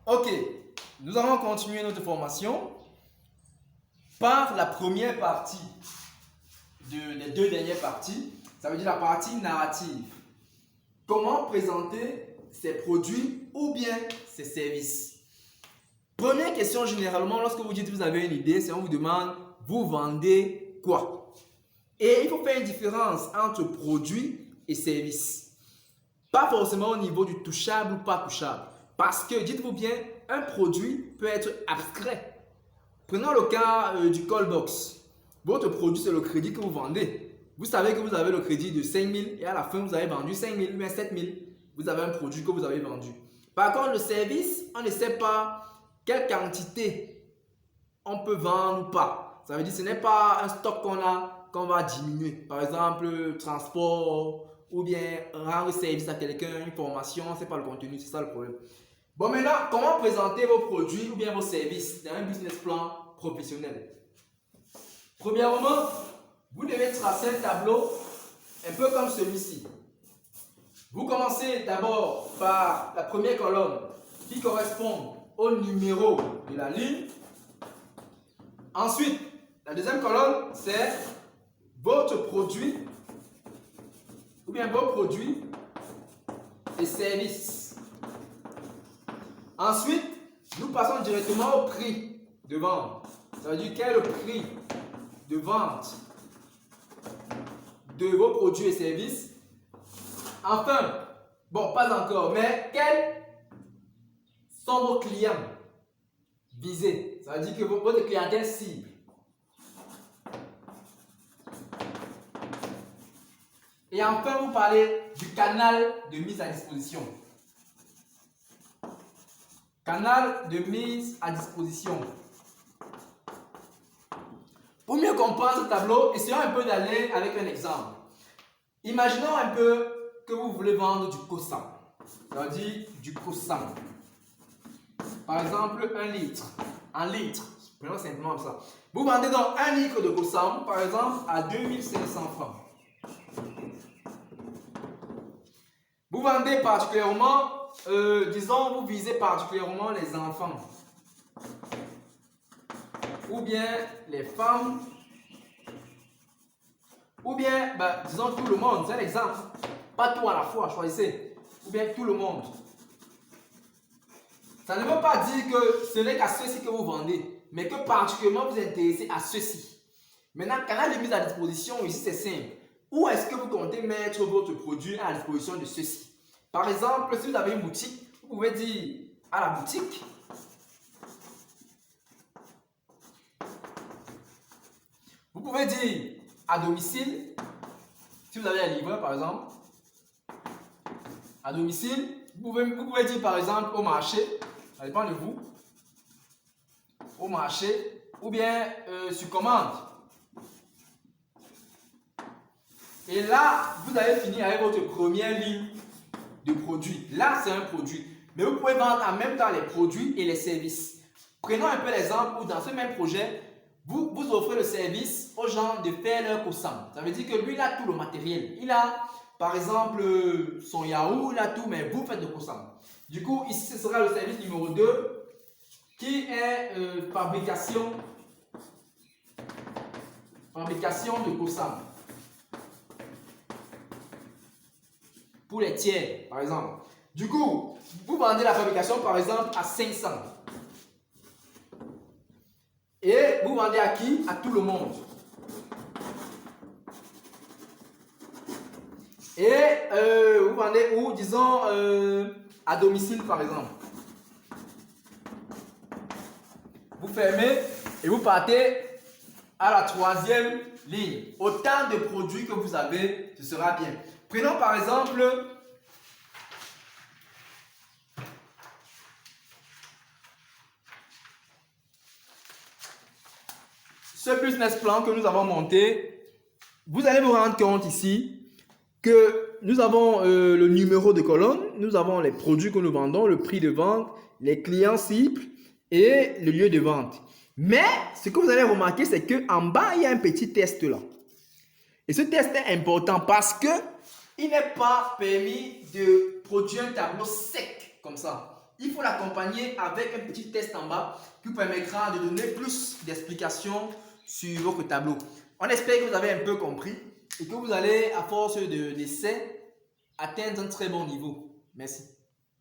Ok, nous allons continuer notre formation par la première partie des deux dernières parties. Ça veut dire la partie narrative. Comment présenter ses produits ou bien ses services. Première question généralement, lorsque vous dites que vous avez une idée, c'est on vous demande, vous vendez quoi? Et il faut faire une différence entre produit et service. Pas forcément au niveau du touchable ou pas touchable. Parce que, dites-vous bien, un produit peut être abstrait. Prenons le cas du callbox. Votre produit, c'est le crédit que vous vendez. Vous savez que vous avez le crédit de 5 000 et à la fin, vous avez vendu 5 000 ou 7 000. Vous avez un produit que vous avez vendu. Par contre, le service, on ne sait pas quelle quantité on peut vendre ou pas. Ça veut dire que ce n'est pas un stock qu'on va diminuer. Par exemple, transport ou bien rendre service à quelqu'un, une formation, ce n'est pas le contenu, c'est ça le problème. Bon, maintenant, comment présenter vos produits ou bien vos services dans un business plan professionnel? Premièrement, vous devez tracer un tableau un peu comme celui-ci. Vous commencez d'abord par la première colonne qui correspond au numéro de la ligne. Ensuite, la deuxième colonne, c'est votre produit ou bien vos produits et services. Ensuite, nous passons directement au prix de vente. Ça veut dire quel est le prix de vente de vos produits et services. Enfin, bon, pas encore, mais quels sont vos clients visés? Ça veut dire que votre clientèle cible. Et enfin, vous parlez du canal de mise à disposition. Canal de mise à disposition. Pour mieux comprendre ce tableau, essayons un peu d'aller avec un exemple. Imaginons un peu que vous voulez vendre du Cosam. Ça veut dire du Cosam. Par exemple, 1 litre. 1 litre. Prenons simplement ça. Vous vendez donc 1 litre de Cosam, par exemple, à 2500 francs. Vous vendez particulièrement, disons, vous visez particulièrement les enfants. Ou bien les femmes. Ou bien, disons, tout le monde. C'est un exemple. Pas tout à la fois, choisissez. Ou bien tout le monde. Ça ne veut pas dire que ce n'est qu'à ceci que vous vendez, mais que particulièrement vous êtes intéressé à ceci. Maintenant, canal de mise à disposition, ici c'est simple. Où est-ce que vous comptez mettre votre produit à la disposition de ceci? Par exemple, si vous avez une boutique, vous pouvez dire à la boutique, vous pouvez dire à domicile, si vous avez un livreur par exemple, à domicile, vous pouvez dire par exemple au marché, ça dépend de vous, au marché, ou bien sur commande. Et là, vous avez fini avec votre première ligne de produits. Là, c'est un produit. Mais vous pouvez vendre en même temps les produits et les services. Prenons un peu l'exemple où dans ce même projet, vous offrez le service aux gens de faire leur Cosam. Ça veut dire que lui, il a tout le matériel. Il a, par exemple, son yaourt, il a tout, mais vous faites le Cosam. Du coup, ici, ce sera le service numéro 2 qui est fabrication de Cosam. Pour les tiers, par exemple. Du coup, vous vendez la fabrication, par exemple, à 500. Et vous vendez à qui? À tout le monde. Et vous vendez où? Disons, à domicile, par exemple. Vous fermez et vous partez à la troisième ligne. Autant de produits que vous avez, ce sera bien. Prenons par exemple ce business plan que nous avons monté. Vous allez vous rendre compte ici que nous avons le numéro de colonne, nous avons les produits que nous vendons, le prix de vente, les clients cibles et le lieu de vente. Mais ce que vous allez remarquer, c'est qu'en bas, il y a un petit test là. Et ce test est important parce que il n'est pas permis de produire un tableau sec comme ça. il faut l'accompagner avec un petit test en bas qui vous permettra de donner plus d'explications sur votre tableau. On espère que vous avez un peu compris et que vous allez, à force d'essais, atteindre un très bon niveau. Merci.